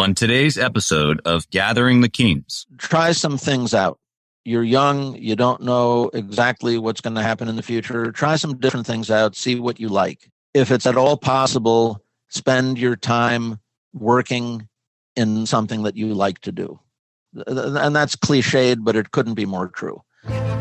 On today's episode of Gathering the Kings. Try some things out. You're young. You don't know exactly what's going to happen in the future. Try some different things out. See what you like. If it's at all possible, spend your time working in something that you like to do. And that's cliched, but it couldn't be more true.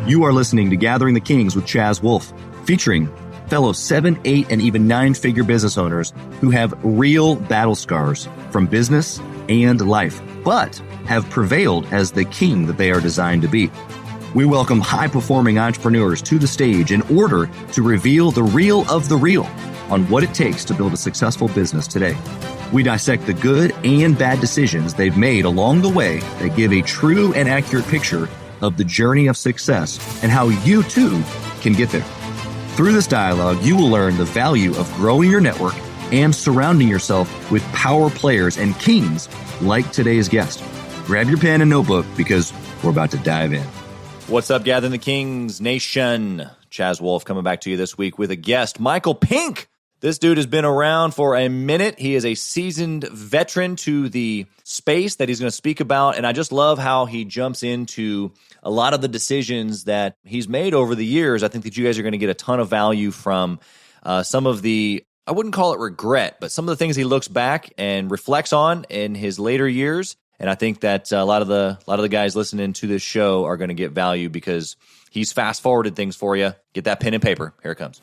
You are listening to Gathering the Kings with Chaz Wolfe, featuring fellow 7, 8, and even 9-figure business owners who have real battle scars from business and life, but have prevailed as the king that they are designed to be. We welcome high-performing entrepreneurs to the stage in order to reveal the real of the real on what it takes to build a successful business today. We dissect the good and bad decisions they've made along the way that give a true and accurate picture of the journey of success and how you too can get there. Through this dialogue, you will learn the value of growing your network and surrounding yourself with power players and kings like today's guest. Grab your pen and notebook because we're about to dive in. What's up, Gathering the Kings Nation? Chaz Wolfe coming back to you this week with a guest, Michael Pink. This dude has been around for a minute. He is a seasoned veteran to the space that he's going to speak about, and I just love how he jumps into a lot of the decisions that he's made over the years. I think that you guys are going to get a ton of value from some of the, I wouldn't call it regret, but some of the things he looks back and reflects on in his later years. And I think that a lot of the guys listening to this show are going to get value because he's fast forwarded things for you. Get that pen and paper. Here it comes.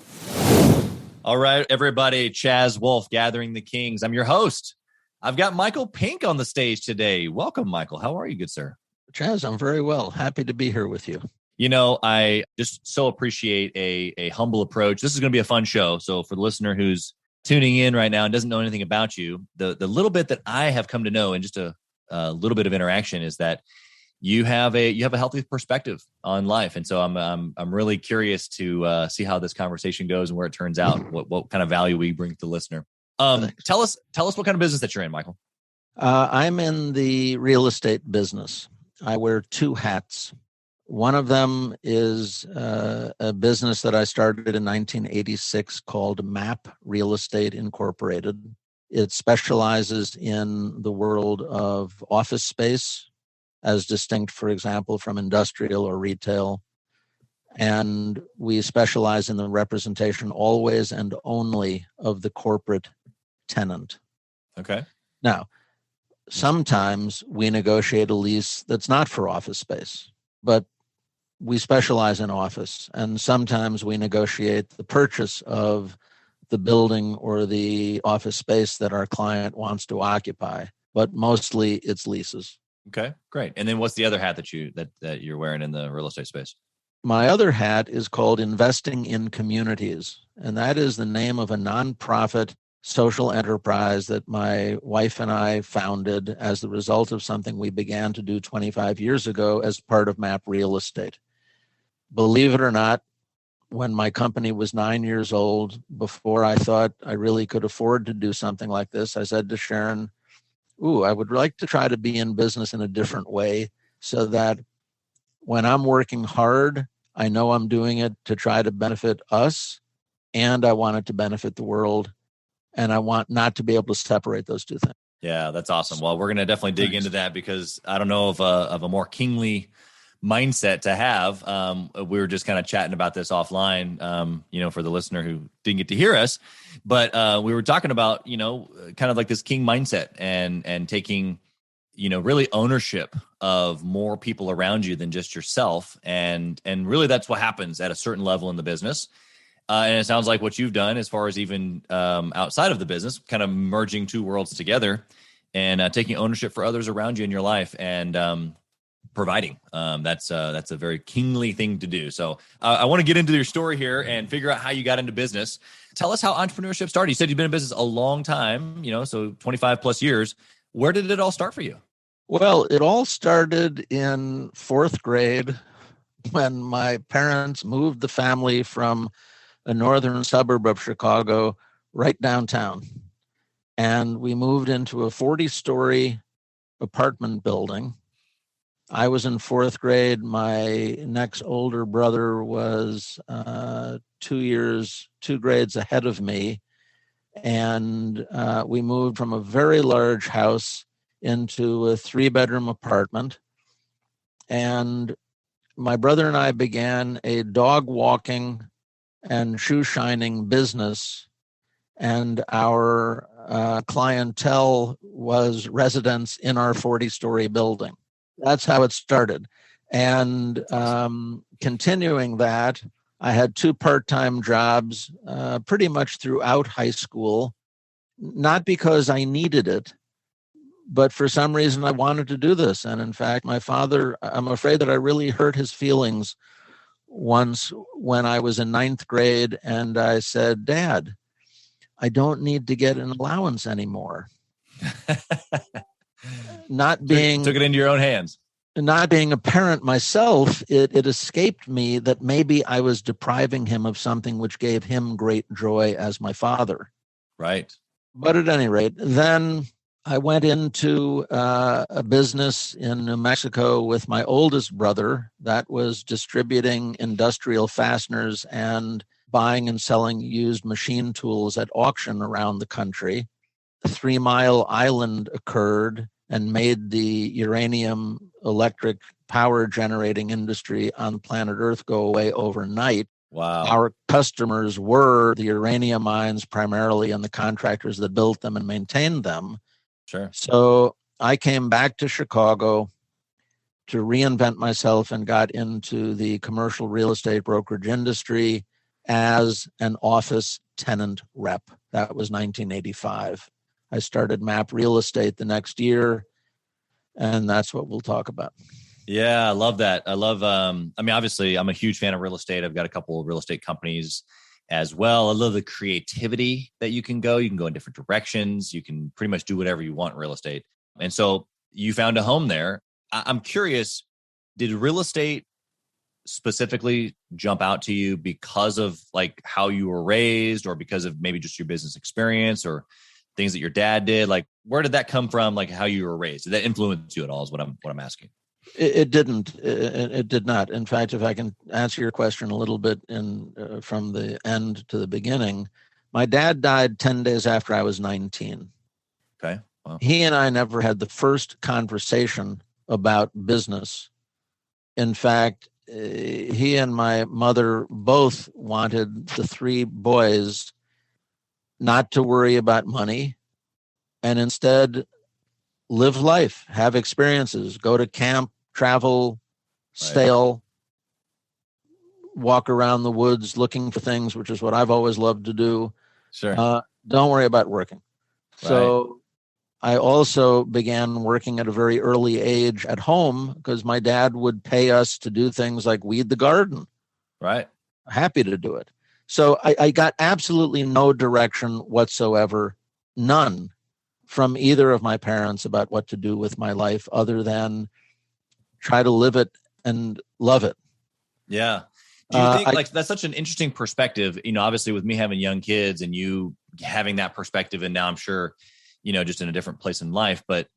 All right, everybody, Chaz Wolfe, Gathering the Kings. I'm your host. I've got Michael Pink on the stage today. Welcome, Michael. How are you, good sir? Chaz, I'm very well. Happy to be here with you. You know, I just so appreciate a humble approach. This is going to be a fun show. So for the listener who's tuning in right now and doesn't know anything about you, the little bit that I have come to know and just a little bit of interaction is that you have a healthy perspective on life, and so I'm really curious to see how this conversation goes and where it turns out. What kind of value we bring to the listener. Tell us what kind of business that you're in, Michael. I'm in the real estate business. I wear two hats. One of them is a business that I started in 1986 called MAP Real Estate Incorporated. It specializes in the world of office space, as distinct, for example, from industrial or retail. And we specialize in the representation always and only of the corporate tenant. Okay. Now, sometimes we negotiate a lease that's not for office space, but we specialize in office. And sometimes we negotiate the purchase of the building or the office space that our client wants to occupy, but mostly it's leases. Okay, great. And then what's the other hat that you're wearing in the real estate space? My other hat is called Investing in Communities, and that is the name of a nonprofit social enterprise that my wife and I founded as the result of something we began to do 25 years ago as part of MAP Real Estate. Believe it or not, when my company was 9 years old, before I thought I really could afford to do something like this, I said to Sharon, I would like to try to be in business in a different way so that when I'm working hard, I know I'm doing it to try to benefit us, and I want it to benefit the world, and I want not to be able to separate those two things. Yeah, that's awesome. Well, we're going to definitely dig into that because I don't know of a more kingly mindset to have. We were just kind of chatting about this offline, for the listener who didn't get to hear us, but we were talking about, kind of like this king mindset and taking, really ownership of more people around you than just yourself. And really that's what happens at a certain level in the business. And it sounds like what you've done as far as even outside of the business, kind of merging two worlds together and taking ownership for others around you in your life and providing. That's a very kingly thing to do. So I want to get into your story here and figure out how you got into business. Tell us how entrepreneurship started. You said you've been in business a long time, so 25 plus years. Where did it all start for you? Well, it all started in fourth grade when my parents moved the family from a northern suburb of Chicago right downtown. And we moved into a 40-story apartment building. I was in fourth grade. My next older brother was 2 grades ahead of me. And we moved from a very large house into a 3-bedroom apartment. And my brother and I began a dog walking and shoe shining business. And our clientele was residents in our 40-story building. That's how it started. And continuing that, I had 2 part-time jobs pretty much throughout high school, not because I needed it, but for some reason I wanted to do this. And in fact, my father, I'm afraid that I really hurt his feelings once when I was in 9th grade, and I said, "Dad, I don't need to get an allowance anymore." Not being took it into your own hands. Not being a parent myself, it escaped me that maybe I was depriving him of something which gave him great joy as my father. Right. But at any rate, then I went into a business in New Mexico with my oldest brother that was distributing industrial fasteners and buying and selling used machine tools at auction around the country. The 3 Mile Island occurred and made the uranium electric power generating industry on planet Earth go away overnight. Wow. Our customers were the uranium mines primarily and the contractors that built them and maintained them. Sure. So I came back to Chicago to reinvent myself and got into the commercial real estate brokerage industry as an office tenant rep. That was 1985. I started MAP Real Estate the next year, and that's what we'll talk about. Yeah, I love that. I love, obviously, I'm a huge fan of real estate. I've got a couple of real estate companies as well. I love the creativity that you can go. You can go in different directions. You can pretty much do whatever you want in real estate. And so you found a home there. I'm curious, did real estate specifically jump out to you because of like how you were raised, or because of maybe just your business experience or things that your dad did? Like, where did that come from? Like how you were raised? Did that influence you at all is what I'm asking. It didn't. It did not. In fact, if I can answer your question a little bit from the end to the beginning, my dad died 10 days after I was 19. Okay. Wow. He and I never had the first conversation about business. In fact, he and my mother both wanted the 3 boys not to worry about money and instead live life, have experiences, go to camp, travel, sail, walk around the woods looking for things, which is what I've always loved to do. Sure. Don't worry about working. So I also began working at a very early age at home because my dad would pay us to do things like weed the garden. Right. Happy to do it. So I got absolutely no direction whatsoever, none, from either of my parents about what to do with my life other than try to live it and love it. Yeah. Do you think like that's such an interesting perspective, obviously with me having young kids and you having that perspective, and now I'm sure, just in a different place in life, but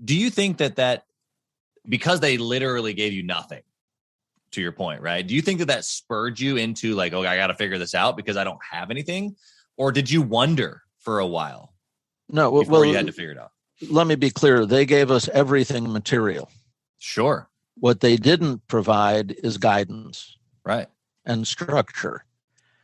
do you think that because they literally gave you nothing, to your point, right? Do you think that spurred you into like, I got to figure this out because I don't have anything? Or did you wonder for a while? No, before you had to figure it out? Let me be clear. They gave us everything material. Sure. What they didn't provide is guidance. Right. And structure.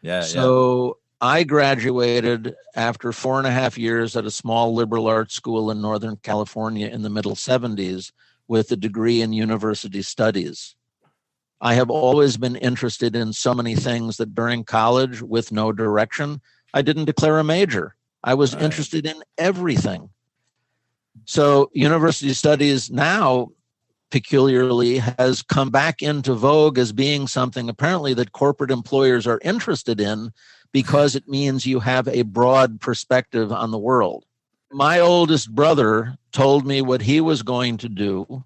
Yeah. So I graduated after 4.5 years at a small liberal arts school in Northern California in the middle 70s with a degree in university studies. I have always been interested in so many things that during college, with no direction, I didn't declare a major. I was interested in everything. So university studies now peculiarly has come back into vogue as being something apparently that corporate employers are interested in because it means you have a broad perspective on the world. My oldest brother told me what he was going to do.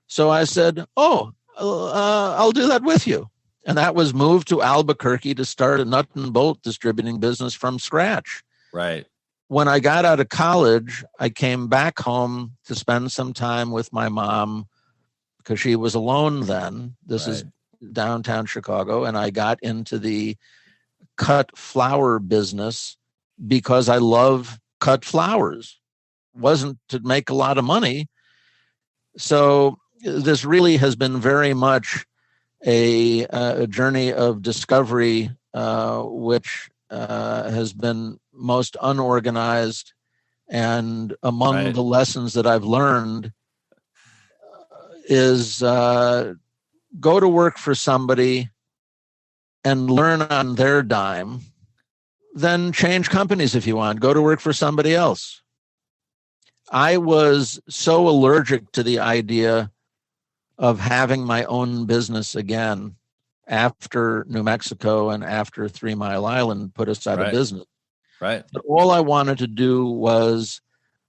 So I said, I'll do that with you. And that was move to Albuquerque to start a nut and bolt distributing business from scratch. Right. When I got out of college, I came back home to spend some time with my mom because she was alone then. This is downtown Chicago. And I got into the cut flower business because I love cut flowers. wasn't to make a lot of money. So this really has been very much a journey of discovery, which has been most unorganized. And among the lessons that I've learned is go to work for somebody and learn on their dime, then change companies if you want. Go to work for somebody else. I was so allergic to the idea of having my own business again after New Mexico and after 3 Mile Island put us out of business. Right. But all I wanted to do was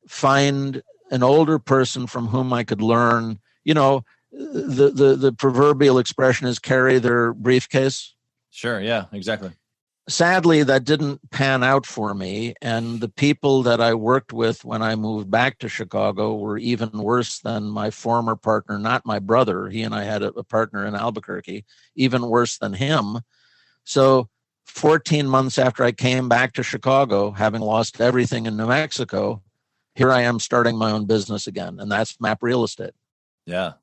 find an older person from whom I could learn. You know, the proverbial expression is carry their briefcase. Sure. Yeah, exactly. Sadly, that didn't pan out for me. And the people that I worked with when I moved back to Chicago were even worse than my former partner, not my brother. He and I had a partner in Albuquerque, even worse than him. So 14 months after I came back to Chicago, having lost everything in New Mexico, here I am starting my own business again. And that's Map Real Estate. Yeah.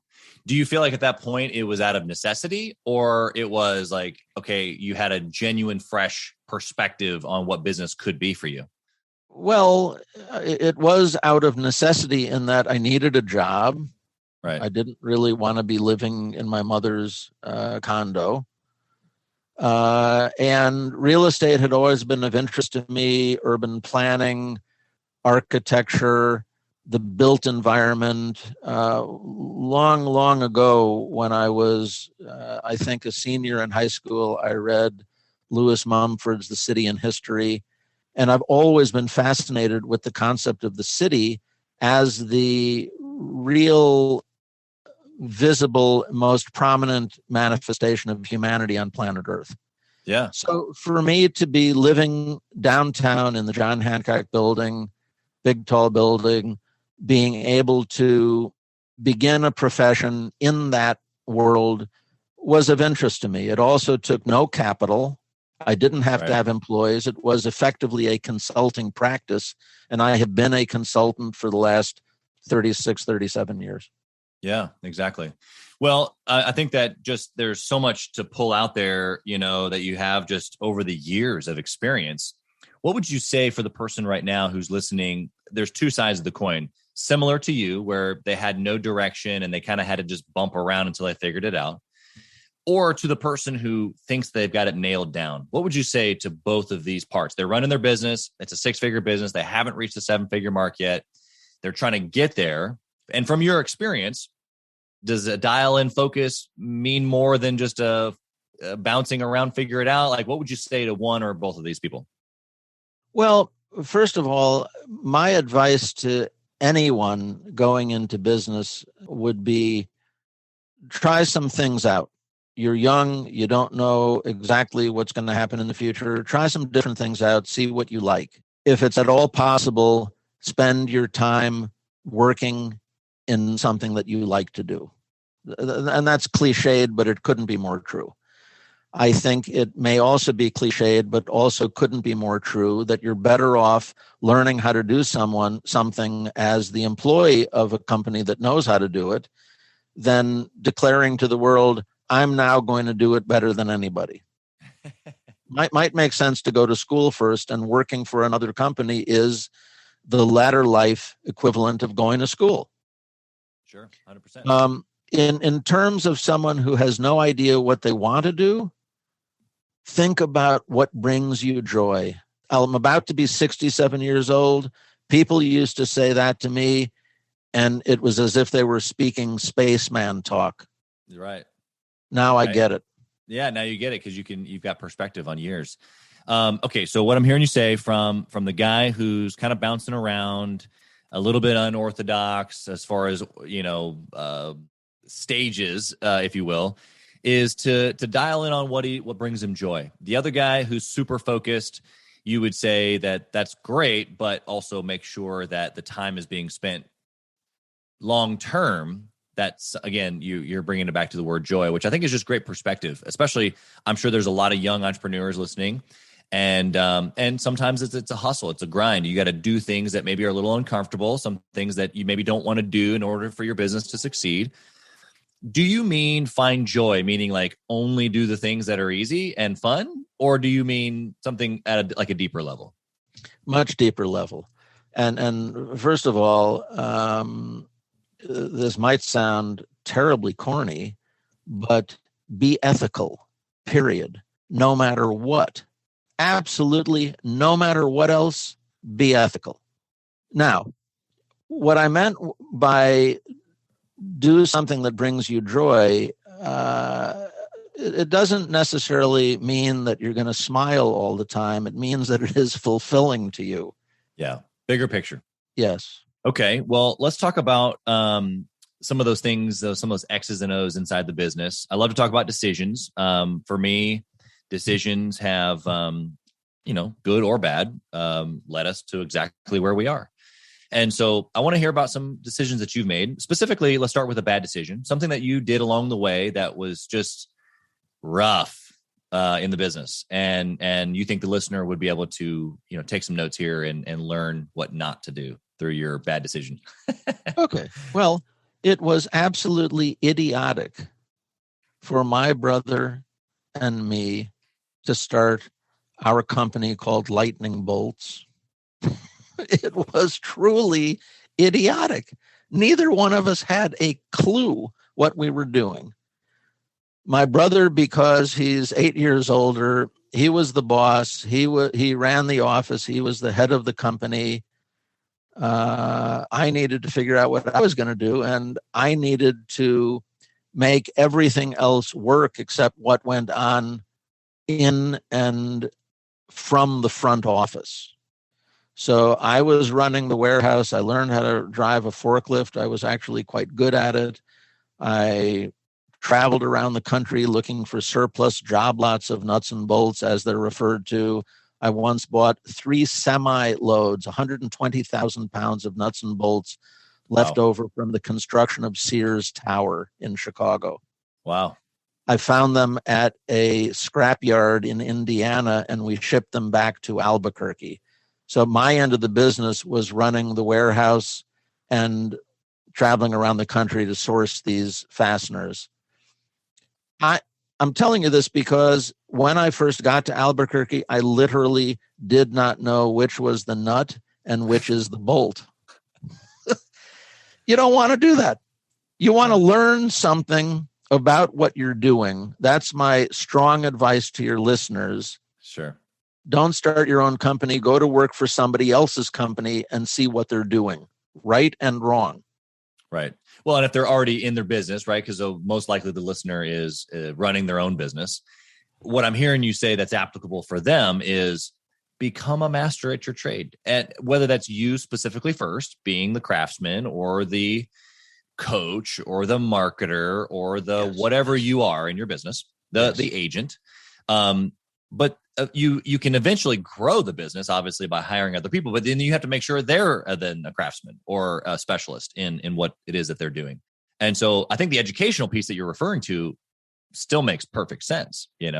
Do you feel like at that point it was out of necessity, or it was like, okay, you had a genuine, fresh perspective on what business could be for you? Well, it was out of necessity in that I needed a job. Right. I didn't really want to be living in my mother's condo. And real estate had always been of interest to me, urban planning, architecture, the built environment. Long ago, when I was, I think, a senior in high school, I read Lewis Mumford's The City and History. And I've always been fascinated with the concept of the city as the real, visible, most prominent manifestation of humanity on planet Earth. Yeah. So for me to be living downtown in the John Hancock building, big, tall building, being able to begin a profession in that world was of interest to me. It also took no capital. I didn't have to have employees. It was effectively a consulting practice. And I have been a consultant for the last 36, 37 years. Yeah, exactly. Well, I think that just there's so much to pull out there, you know, that you have just over the years of experience. What would you say for the person right now who's listening? There's two sides of the coin, similar to you, where they had no direction and they kind of had to just bump around until they figured it out. Or to the person who thinks they've got it nailed down. What would you say to both of these parts? They're running their business. It's a 6-figure business. They haven't reached the 7-figure mark yet. They're trying to get there. And from your experience, does a dial-in focus mean more than just a bouncing around, figure it out? Like, what would you say to one or both of these people? Well, first of all, my advice to anyone going into business would be try some things out. You're young. You don't know exactly what's going to happen in the future. Try some different things out. See what you like. If it's at all possible, spend your time working in something that you like to do. And that's cliched, but it couldn't be more true. I think it may also be cliched, but also couldn't be more true that you're better off learning how to do something as the employee of a company that knows how to do it than declaring to the world, I'm now going to do it better than anybody. Might make sense to go to school first, and working for another company is the latter life equivalent of going to school. Sure, 100%. In terms of someone who has no idea what they want to do, think about what brings you joy. I'm about to be 67 years old. People used to say that to me, and it was as if they were speaking spaceman talk. Right. Now I get it. Yeah, now you get it because you've got perspective on years. Okay, so what I'm hearing you say from the guy who's kind of bouncing around, a little bit unorthodox as far as, you know, stages, if you will, is to dial in on what brings him joy. The other guy who's super focused, you would say that that's great, but also make sure that the time is being spent long term. That's, again, you're bringing it back to the word joy, which I think is just great perspective. Especially, I'm sure there's a lot of young entrepreneurs listening, And sometimes it's a hustle. It's a grind. You got to do things that maybe are a little uncomfortable, some things that you maybe don't want to do in order for your business to succeed. Do you mean find joy, meaning like only do the things that are easy and fun? Or do you mean something at like a deeper level? Much deeper level. And first of all, this might sound terribly corny, but be ethical, period. No matter what. Absolutely, no matter what else, be ethical. Now, what I meant by do something that brings you joy, it doesn't necessarily mean that you're going to smile all the time. It means that it is fulfilling to you. Yeah. Bigger picture. Yes. Okay. Well, let's talk about some of those things, some of those X's and O's inside the business. I love to talk about decisions. For me, decisions have, good or bad, led us to exactly where we are. And so I want to hear about some decisions that you've made. Specifically, let's start with a bad decision, something that you did along the way that was just rough in the business. And you think the listener would be able to, take some notes here and learn what not to do through your bad decision. Okay. Well, it was absolutely idiotic for my brother and me to start our company called Lightning Bolts. It was truly idiotic. Neither one of us had a clue what we were doing. My brother, because he's 8 years older, he was the boss. He ran the office. He was the head of the company. I needed to figure out what I was going to do, and I needed to make everything else work except what went on in and from the front office. So I was running the warehouse. I learned how to drive a forklift. I was actually quite good at it. I traveled around the country looking for surplus job lots of nuts and bolts, as they're referred to. I once bought 3 semi-loads, 120,000 pounds of nuts and bolts left over from the construction of Sears Tower in Chicago. Wow. I found them at a scrapyard in Indiana, and we shipped them back to Albuquerque. So my end of the business was running the warehouse and traveling around the country to source these fasteners. I'm telling you this because when I first got to Albuquerque, I literally did not know which was the nut and which is the bolt. You don't want to do that. You want to learn something about what you're doing. That's my strong advice to your listeners. Sure. Don't start your own company. Go to work for somebody else's company and see what they're doing, right and wrong. Right. Well, and if they're already in their business, right, because most likely the listener is running their own business, what I'm hearing you say that's applicable for them is become a master at your trade. And whether that's you specifically first, being the craftsman or the coach or the marketer or the whatever you are in your business, the agent. But you can eventually grow the business, obviously, by hiring other people. But then you have to make sure they're then a craftsman or a specialist in what it is that they're doing. And so I think the educational piece that you're referring to still makes perfect sense. You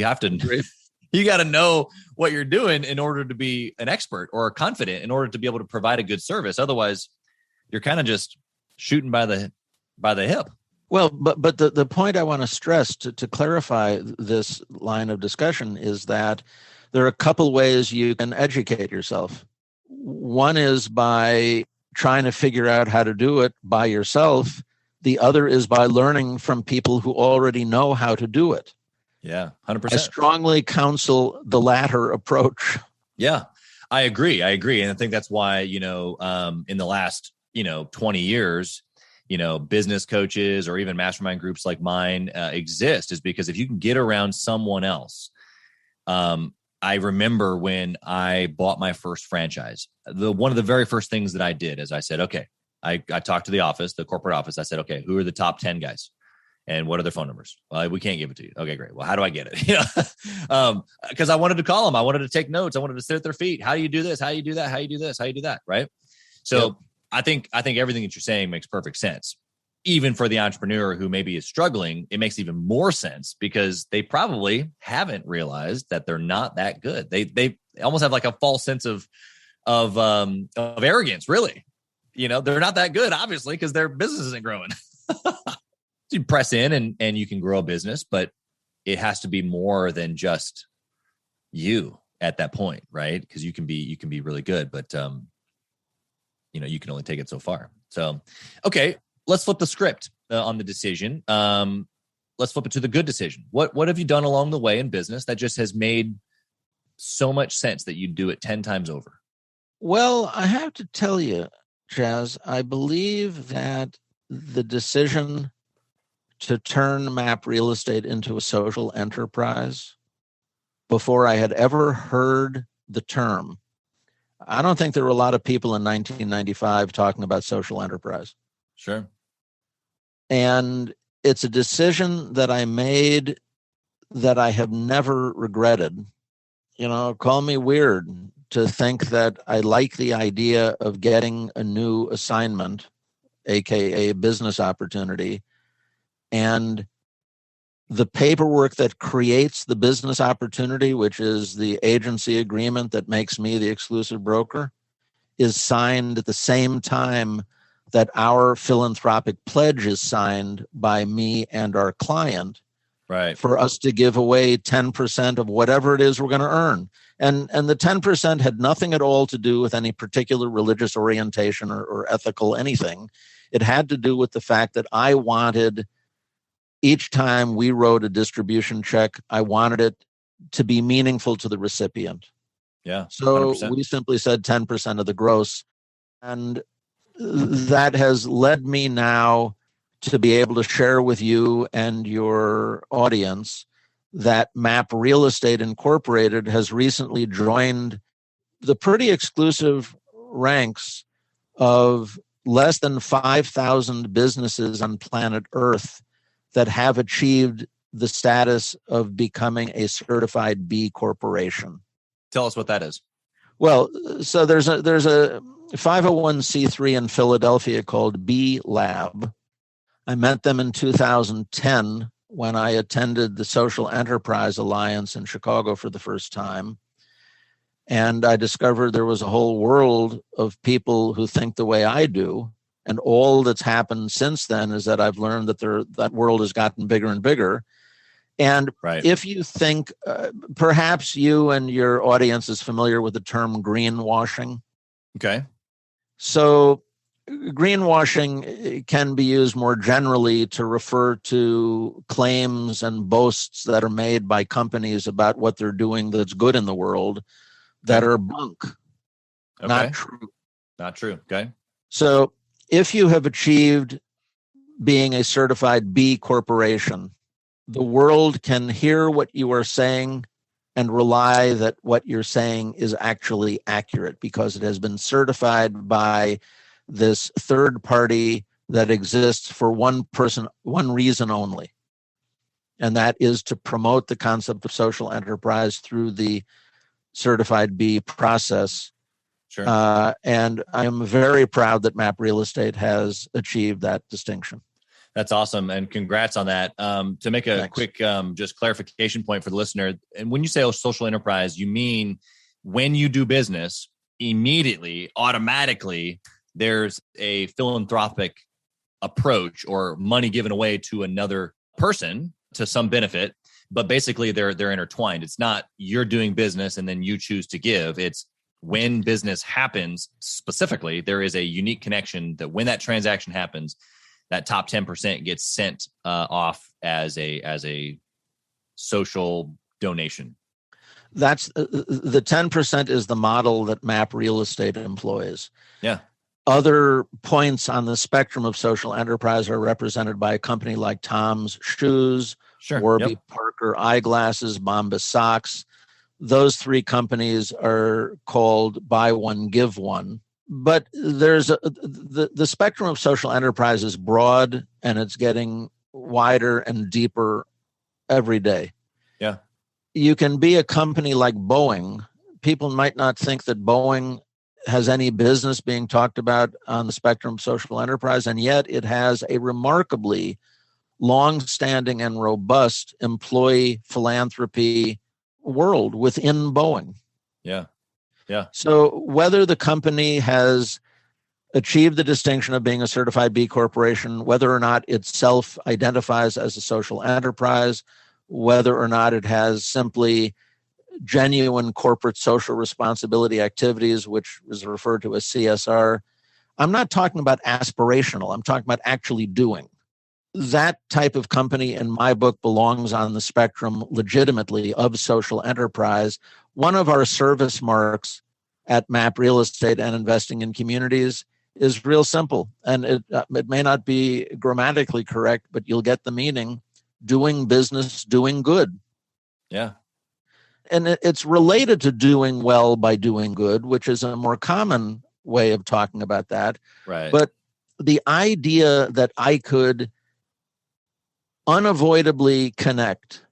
have to, you got to know what you're doing in order to be an expert or confident in order to be able to provide a good service. Otherwise, you're kind of just shooting by the hip. Well, but the point I want to stress to clarify this line of discussion is that there are a couple ways you can educate yourself. One is by trying to figure out how to do it by yourself. The other is by learning from people who already know how to do it. Yeah, 100%. I strongly counsel the latter approach. Yeah, I agree. And I think that's why, in the last, 20 years, business coaches or even mastermind groups like mine exist, is because if you can get around someone else. I remember when I bought my first franchise, one of the very first things that I did is I said, okay, I talked to the corporate office. I said, okay, who are the top 10 guys and what are their phone numbers? Well, we can't give it to you. Okay, great. Well, how do I get it? Because I wanted to call them. I wanted to take notes. I wanted to sit at their feet. How do you do this? How do you do that? How do you do this? How do you do that? Right. So I think everything that you're saying makes perfect sense. even for the entrepreneur who maybe is struggling, it makes even more sense because they probably haven't realized that they're not that good. They almost have like a false sense of arrogance, really. They're not that good, obviously, because their business isn't growing. You press in and you can grow a business, but it has to be more than just you at that point, right? Because you can be really good, but you can only take it so far. So, okay, let's flip the script on the decision. Let's flip it to the good decision. What have you done along the way in business that just has made so much sense that you do it 10 times over? Well, I have to tell you, Chaz, I believe that the decision to turn MAP Real Estate into a social enterprise before I had ever heard the term. I don't think there were a lot of people in 1995 talking about social enterprise. Sure. And it's a decision that I made that I have never regretted. Call me weird to think that I like the idea of getting a new assignment, aka business opportunity, and the paperwork that creates the business opportunity, which is the agency agreement that makes me the exclusive broker, is signed at the same time that our philanthropic pledge is signed by me and our client, right, for us to give away 10% of whatever it is we're going to earn. And the 10% had nothing at all to do with any particular religious orientation or ethical anything. It had to do with the fact that I wanted, each time we wrote a distribution check, I wanted it to be meaningful to the recipient. Yeah. So 100%. we simply said 10% of the gross. And that has led me now to be able to share with you and your audience that MAP Real Estate Incorporated has recently joined the pretty exclusive ranks of less than 5,000 businesses on planet Earth that have achieved the status of becoming a certified B corporation. Tell us what that is. Well, so there's a 501c3 in Philadelphia called B Lab. I met them in 2010 when I attended the Social Enterprise Alliance in Chicago for the first time. And I discovered there was a whole world of people who think the way I do. And all that's happened since then is that I've learned that that world has gotten bigger and bigger. And right. If you think, perhaps you and your audience is familiar with the term greenwashing. Okay. So greenwashing can be used more generally to refer to claims and boasts that are made by companies about what they're doing that's good in the world that are bunk, not true. Not true. Okay. So if you have achieved being a certified B corporation, the world can hear what you are saying and rely that what you're saying is actually accurate because it has been certified by this third party that exists for one reason only. And that is to promote the concept of social enterprise through the certified B process. Sure. And I am very proud that MAP Real Estate has achieved that distinction. That's awesome. And congrats on that. To make a quick just clarification point for the listener, and when you say social enterprise, you mean when you do business, immediately, automatically, there's a philanthropic approach or money given away to another person to some benefit, but basically they're intertwined. It's not you're doing business and then you choose to give. It's when business happens specifically, there is a unique connection that when that transaction happens, that top 10% gets sent off as a social donation. That's the 10% is the model that MAP Real Estate employs. Yeah. Other points on the spectrum of social enterprise are represented by a company like Tom's Shoes, sure. Warby Parker Eyeglasses, Bombas Socks. Those three companies are called Buy One, Give One. But there's the spectrum of social enterprise is broad and it's getting wider and deeper every day. Yeah. You can be a company like Boeing. People might not think that Boeing has any business being talked about on the spectrum of social enterprise, and yet it has a remarkably long-standing and robust employee philanthropy world within Boeing. Yeah. Yeah. So whether the company has achieved the distinction of being a certified B corporation, whether or not it self-identifies as a social enterprise, whether or not it has simply genuine corporate social responsibility activities, which is referred to as CSR. I'm not talking about aspirational. I'm talking about actually doing. That type of company, in my book, belongs on the spectrum legitimately of social enterprise. One of our service marks at MAP Real Estate and Investing in Communities is real simple. And it may not be grammatically correct, but you'll get the meaning: doing business, doing good. Yeah. And it's related to doing well by doing good, which is a more common way of talking about that. Right. But the idea that I could unavoidably connect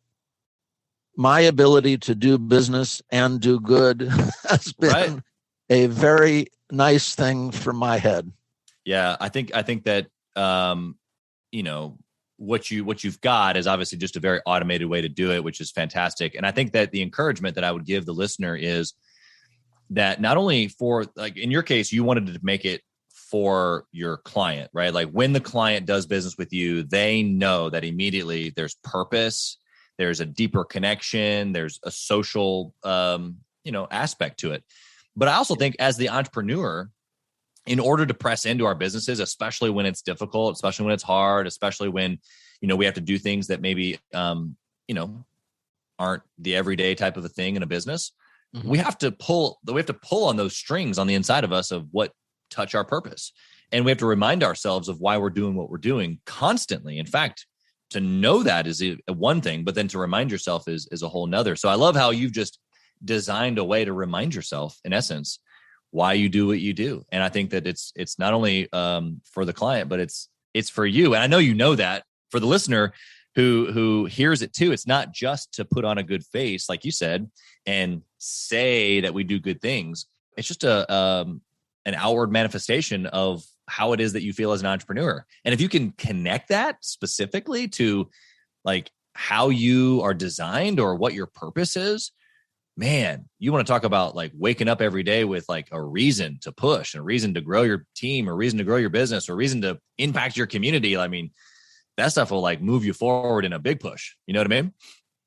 my ability to do business and do good has been a very nice thing for my head. Yeah, I think that you know, what you've got is obviously just a very automated way to do it, which is fantastic. And I think that the encouragement that I would give the listener is that not only for, like in your case, you wanted to make it for your client, right? Like when the client does business with you, they know that immediately there's purpose, there's a deeper connection, there's a social, aspect to it. But I also think as the entrepreneur, in order to press into our businesses, especially when it's difficult, especially when it's hard, especially when, we have to do things that maybe, aren't the everyday type of a thing in a business, mm-hmm. we have to pull on those strings on the inside of us of what touch our purpose. And we have to remind ourselves of why we're doing what we're doing constantly. In fact, to know that is one thing, but then to remind yourself is a whole nother. So I love how you've just designed a way to remind yourself, in essence, why you do what you do. And I think that it's not only for the client, but it's for you. And I know you know that. For the listener who hears it too, it's not just to put on a good face, like you said, and say that we do good things. It's just an outward manifestation of how it is that you feel as an entrepreneur. And if you can connect that specifically to like how you are designed or what your purpose is, man, you want to talk about like waking up every day with like a reason to push, a reason to grow your team, a reason to grow your business, or a reason to impact your community. I mean, that stuff will like move you forward in a big push. You know what I mean?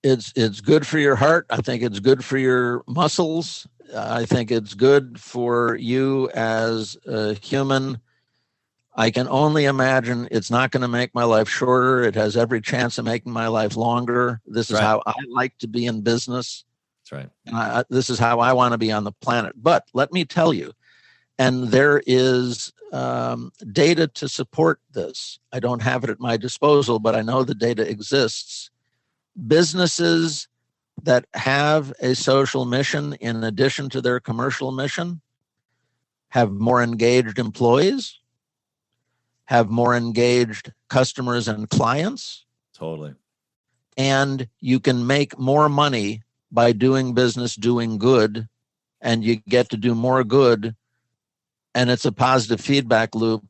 It's good for your heart. I think it's good for your muscles. I think it's good for you as a human. I can only imagine it's not going to make my life shorter. It has every chance of making my life longer. This is how I like to be in business. That's right. And this is how I want to be on the planet. But let me tell you, and there is data to support this. I don't have it at my disposal, but I know the data exists. Businesses that have a social mission in addition to their commercial mission have more engaged employees, have more engaged customers and clients. Totally. And you can make more money by doing business, doing good, and you get to do more good, and it's a positive feedback loop.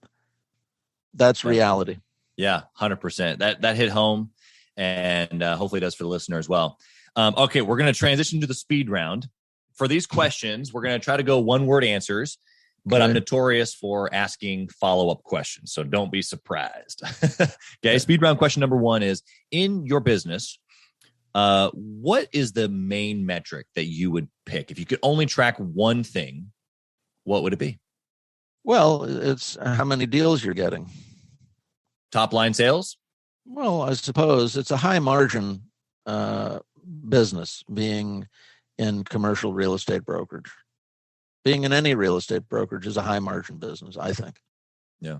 That's reality. Yeah, 100%. That hit home, and hopefully it does for the listener as well. Okay, we're going to transition to the speed round. For these questions, we're going to try to go one-word answers, but I'm notorious for asking follow-up questions, so don't be surprised. Okay, speed round question number 1 is, in your business, what is the main metric that you would pick? If you could only track one thing, what would it be? Well, it's how many deals you're getting. Top line sales? Well, I suppose it's a high margin business, being in commercial real estate brokerage. Being in any real estate brokerage is a high margin business, I think. Yeah.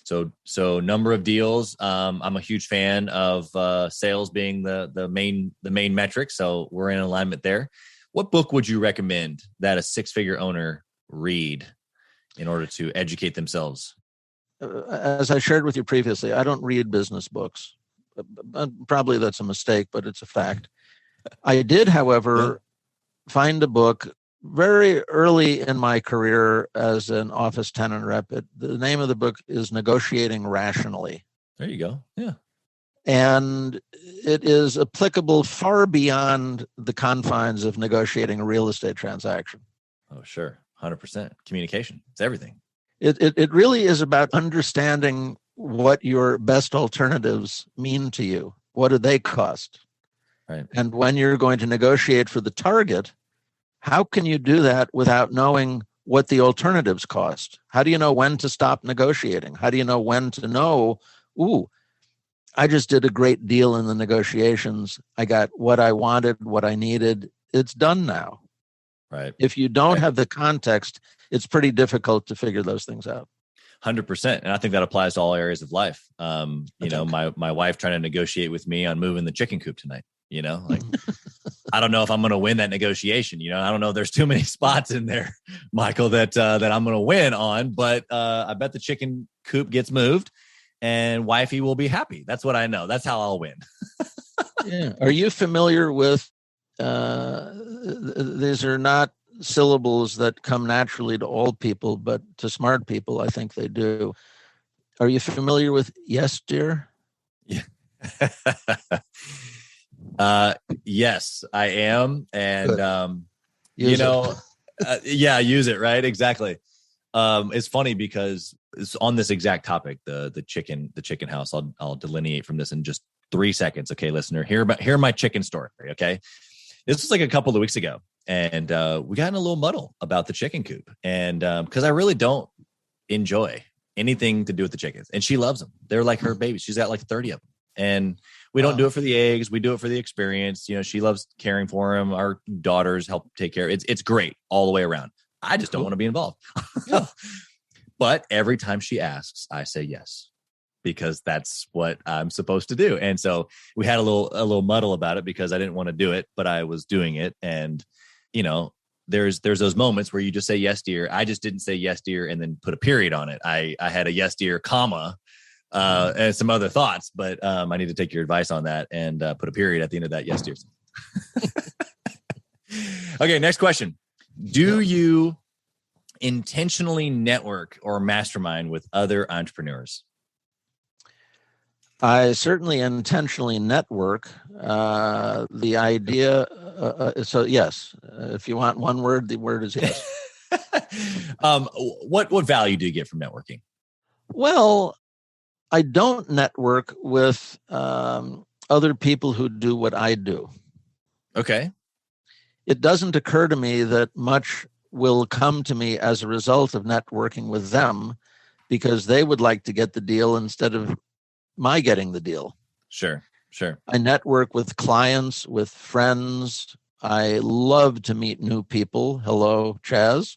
So number of deals. I'm a huge fan of sales being the main metric. So we're in alignment there. What book would you recommend that a 6-figure owner read in order to educate themselves? As I shared with you previously, I don't read business books. Probably that's a mistake, but it's a fact. I did, however, find a book very early in my career as an office tenant rep. The name of the book is Negotiating Rationally. There you go. Yeah. And it is applicable far beyond the confines of negotiating a real estate transaction. Oh, sure. 100%. Communication. It's everything. It really is about understanding what your best alternatives mean to you. What do they cost? Right. And when you're going to negotiate for the target, how can you do that without knowing what the alternatives cost? How do you know when to stop negotiating? How do you know when to know, ooh, I just did a great deal in the negotiations. I got what I wanted, what I needed. It's done now. Right. If you don't have the context, it's pretty difficult to figure those things out. 100%. And I think that applies to all areas of life. You know, my wife trying to negotiate with me on moving the chicken coop tonight, you know, like, I don't know if I'm going to win that negotiation. You know, I don't know if there's too many spots in there, Michael, that I'm going to win on, but I bet the chicken coop gets moved and wifey will be happy. That's what I know. That's how I'll win. Yeah. Are you familiar with, these are not syllables that come naturally to all people, but to smart people, I think they do. Are you familiar with yes, dear? Yeah. Yes, I am. And, you know, yeah, use it. Right. Exactly. It's funny because it's on this exact topic, the chicken house. I'll delineate from this in just 3 seconds. Okay, listener, hear my chicken story. Okay. This was like a couple of weeks ago, and we got in a little muddle about the chicken coop, and because I really don't enjoy anything to do with the chickens, and she loves them. They're like her babies. She's got like 30 of them, and we don't do it for the eggs. We do it for the experience. You know, she loves caring for them. Our daughters help take care. It's great all the way around. I just don't want to be involved. But every time she asks, I say yes, because that's what I'm supposed to do. And so we had a little muddle about it because I didn't want to do it, but I was doing it. And, you know, there's those moments where you just say yes, dear. I just didn't say yes, dear, and then put a period on it. I had a yes, dear, comma, and some other thoughts, but I need to take your advice on that and put a period at the end of that yes, dear. Okay, next question. Do you intentionally network or mastermind with other entrepreneurs? I certainly intentionally network. The idea, so yes, if you want one word, the word is yes. What value do you get from networking? Well, I don't network with other people who do what I do. Okay. It doesn't occur to me that much will come to me as a result of networking with them, because they would like to get the deal instead of my getting the deal. Sure. I network with clients, with friends. I love to meet new people. Hello, Chaz.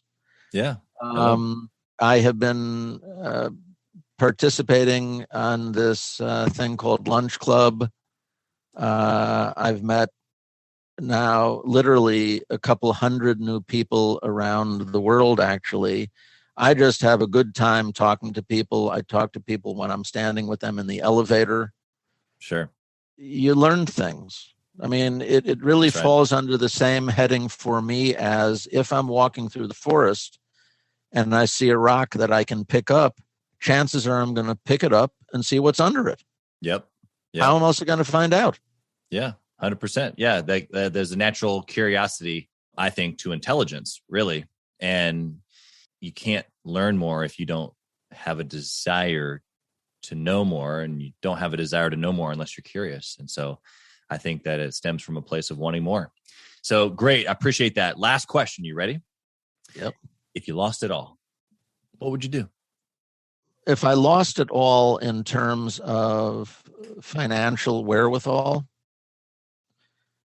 Yeah. I have been participating on this thing called Lunch Club. I've met now literally a couple hundred new people around the world, actually. I just have a good time talking to people. I talk to people when I'm standing with them in the elevator. Sure. You learn things. I mean, it really That's right. falls under the same heading for me as if I'm walking through the forest and I see a rock that I can pick up, chances are I'm going to pick it up and see what's under it. Yep. How am I also going to find out? Yeah, 100%. Yeah, there's a natural curiosity, I think, to intelligence, really. And you can't learn more if you don't have a desire to know more, and you don't have a desire to know more unless you're curious. And so I think that it stems from a place of wanting more. So great. I appreciate that. Last question. You ready? Yep. If you lost it all, what would you do? If I lost it all in terms of financial wherewithal,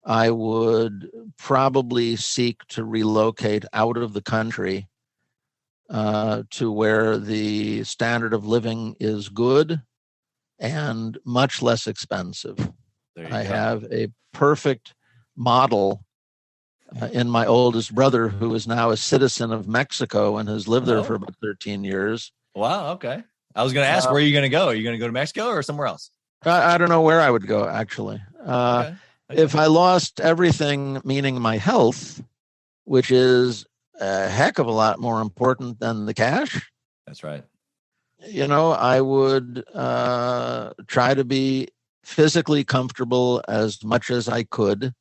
I would probably seek to relocate out of the country to where the standard of living is good and much less expensive. I have a perfect model in my oldest brother, who is now a citizen of Mexico and has lived there for about 13 years. Wow. Okay. I was going to ask, where are you going to go? Are you going to go to Mexico or somewhere else? I don't know where I would go, actually. Okay. If I lost everything, meaning my health, which is a heck of a lot more important than the cash. That's right. I would try to be physically comfortable as much as I could.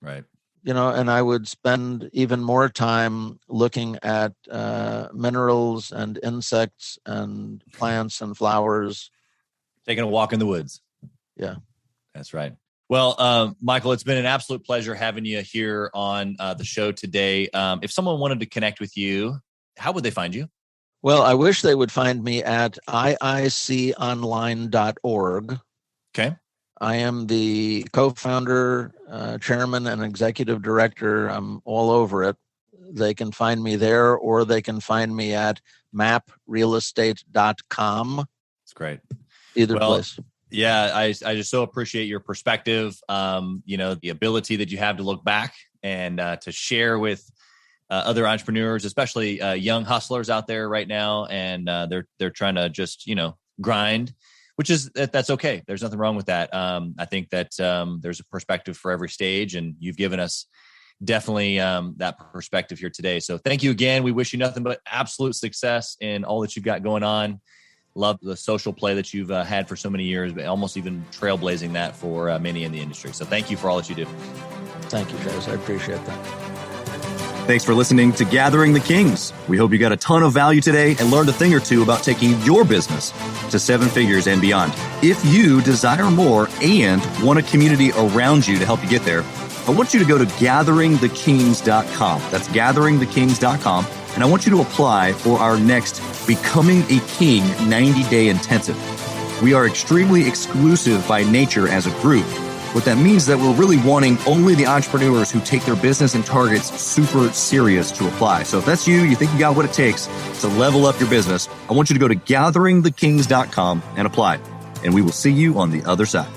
Right. And I would spend even more time looking at minerals and insects and plants and flowers. Taking a walk in the woods. Yeah. That's right. Well, Michael, it's been an absolute pleasure having you here on the show today. If someone wanted to connect with you, how would they find you? Well, I wish they would find me at iiconline.org. Okay. I am the co-founder, chairman, and executive director. I'm all over it. They can find me there, or they can find me at maprealestate.com. That's great. Either place. Yeah, I just so appreciate your perspective, the ability that you have to look back and to share with other entrepreneurs, especially young hustlers out there right now. And they're trying to just, grind, that's okay. There's nothing wrong with that. I think that there's a perspective for every stage, and you've given us definitely that perspective here today. So thank you again. We wish you nothing but absolute success in all that you've got going on. Love the social play that you've had for so many years, but almost even trailblazing that for many in the industry. So thank you for all that you do. Thank you, Chaz. I appreciate that. Thanks for listening to Gathering the Kings. We hope you got a ton of value today and learned a thing or two about taking your business to 7 figures and beyond. If you desire more and want a community around you to help you get there, I want you to go to gatheringthekings.com. That's gatheringthekings.com. And I want you to apply for our next Becoming a King 90-day intensive. We are extremely exclusive by nature as a group. What that means is that we're really wanting only the entrepreneurs who take their business and targets super serious to apply. So if that's you think you got what it takes to level up your business, I want you to go to gatheringthekings.com and apply. And we will see you on the other side.